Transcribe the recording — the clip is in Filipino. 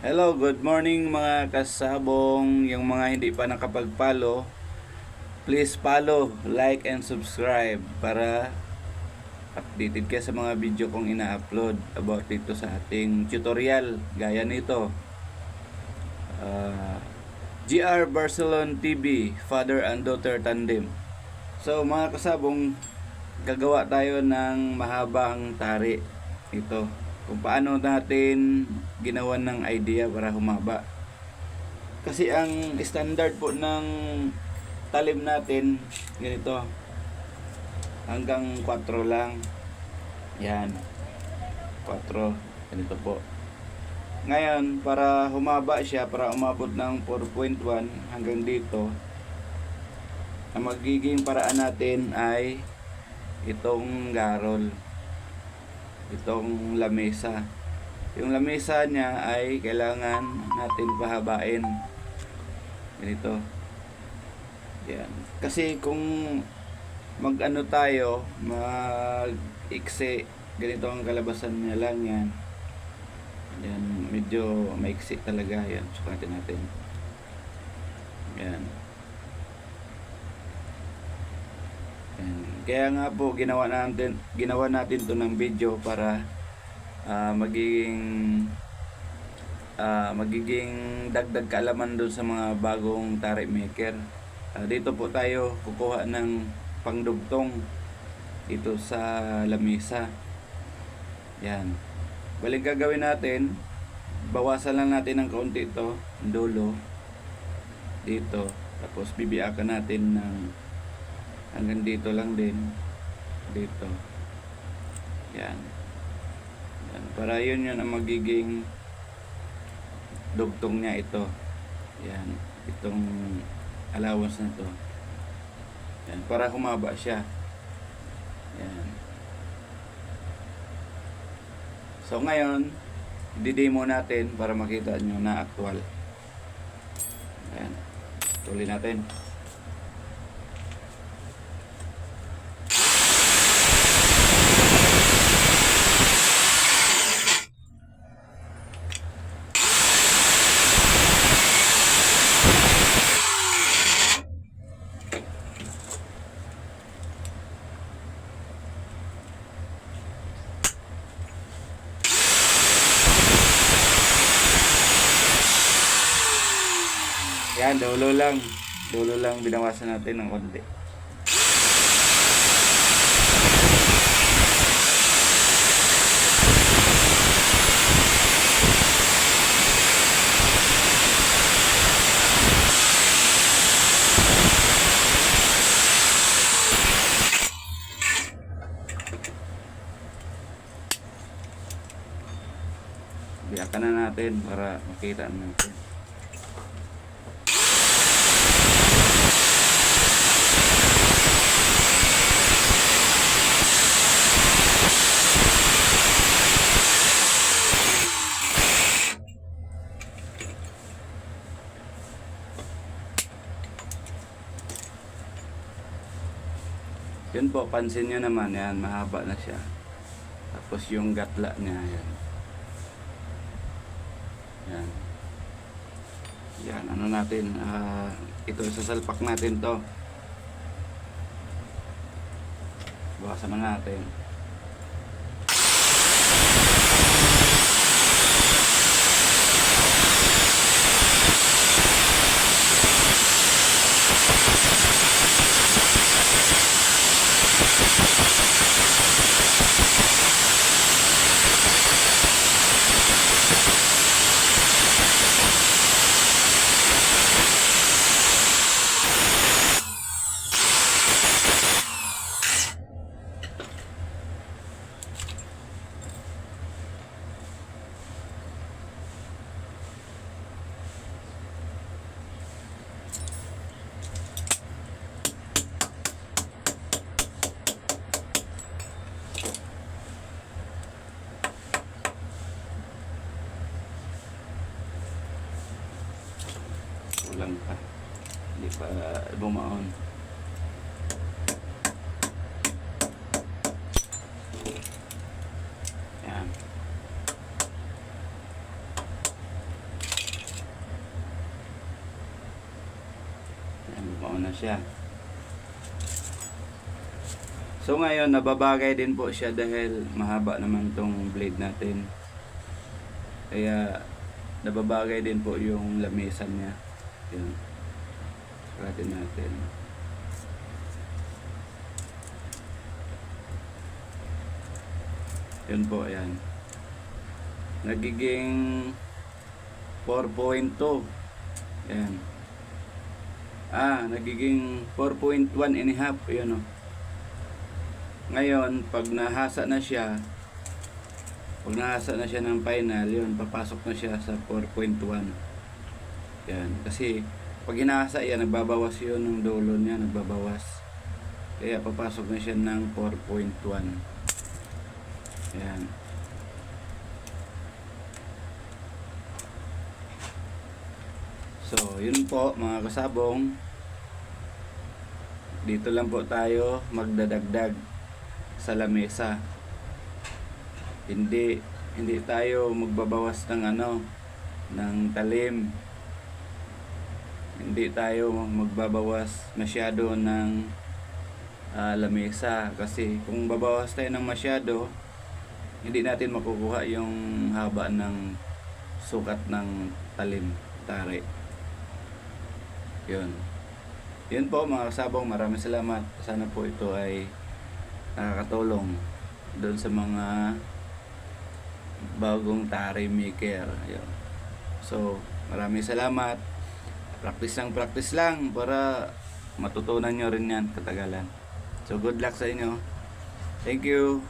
Hello, good morning mga kasabong. Yung mga hindi pa nakapag-follow, please follow, like, and subscribe para updated ka sa mga video kong ina-upload about dito sa ating tutorial. Gaya nito, uh, GR Barcelona TV, Father and Daughter Tandem. So mga kasabong, gagawa tayo ng mahabang tari. Ito, kung paano natin ginawan ng idea para humaba. Kasi ang standard po ng talim natin, ganito, hanggang 4 lang. Yan, 4, ganito po. Ngayon, para humaba siya, para umabot ng 4.1 hanggang dito, ang magiging paraan natin ay itong garol, itong lamesa. Yung lamesa niya ay kailangan natin pahabain. Ganito. Yan. Kasi kung mag-ano tayo, mag-iksi, ganito ang kalabasan niya lang yan. Yan, medyo maiksi talaga yan. Sukatin natin. Yan. Yan. Kaya nga po ginawa natin to ng video para magiging dagdag kaalaman doon sa mga bagong tari maker. Dito po tayo kukuha ng pangdugtong dito sa lamesa. Yan. Balik gagawin natin, bawasan lang natin ng kaunti ito, dulo dito, tapos bibiyakan natin ng hanggang dito lang din, dito. Yan. Yan. Para yun ang magiging dugtong niya ito. Yan, itong allowance na to. Yan, para humaba siya. Yan. So ngayon, i-demo natin para makita nyo na actual. Yan. Tuloy natin. Yan, dulo lang. Dulo lang binawasan natin ng konti. Biyakan na natin para makita natin. Yun po, pansin nyo naman, yan, mahaba na siya. Tapos yung gatla niya, yan. Yan. Yan, ano natin, ito, sasalpak natin to. Bawasan na natin. Kulang pa, hindi pa bumaon. Yan. mauna siya. So ngayon nababagay din po siya dahil mahaba naman tong blade natin. Kaya nababagay din po yung lamisan niya. Yun. Sukatin natin. Yun po, ayan. Nagiging 4.2. Ayan. Nagiging 4.1 and a half. Yun o. Ngayon, pag nahasa na siya ng final, yun, papasok na siya sa 4.1. Yan. Kasi, pag hinasa yan, nagbabawas yun ng dulo niya, nagbabawas. Kaya, papasok na siya ng 4.1. Yan. So, yun po, mga kasabong. Dito lang po tayo magdadagdag sa lamesa. Hindi tayo magbabawas ng ng talim. Hindi tayo magbabawas masyado ng lamesa, kasi kung babawas tayo ng masyado, hindi natin makukuha yung haba ng sukat ng talim, tari. Yun po, mga kasabong, maraming salamat. Sana po ito ay nakakatulong doon sa mga bagong tari maker. Yun. So, maraming salamat. Practice lang para matutunan nyo rin yan katagalan. So, good luck sa inyo. Thank you.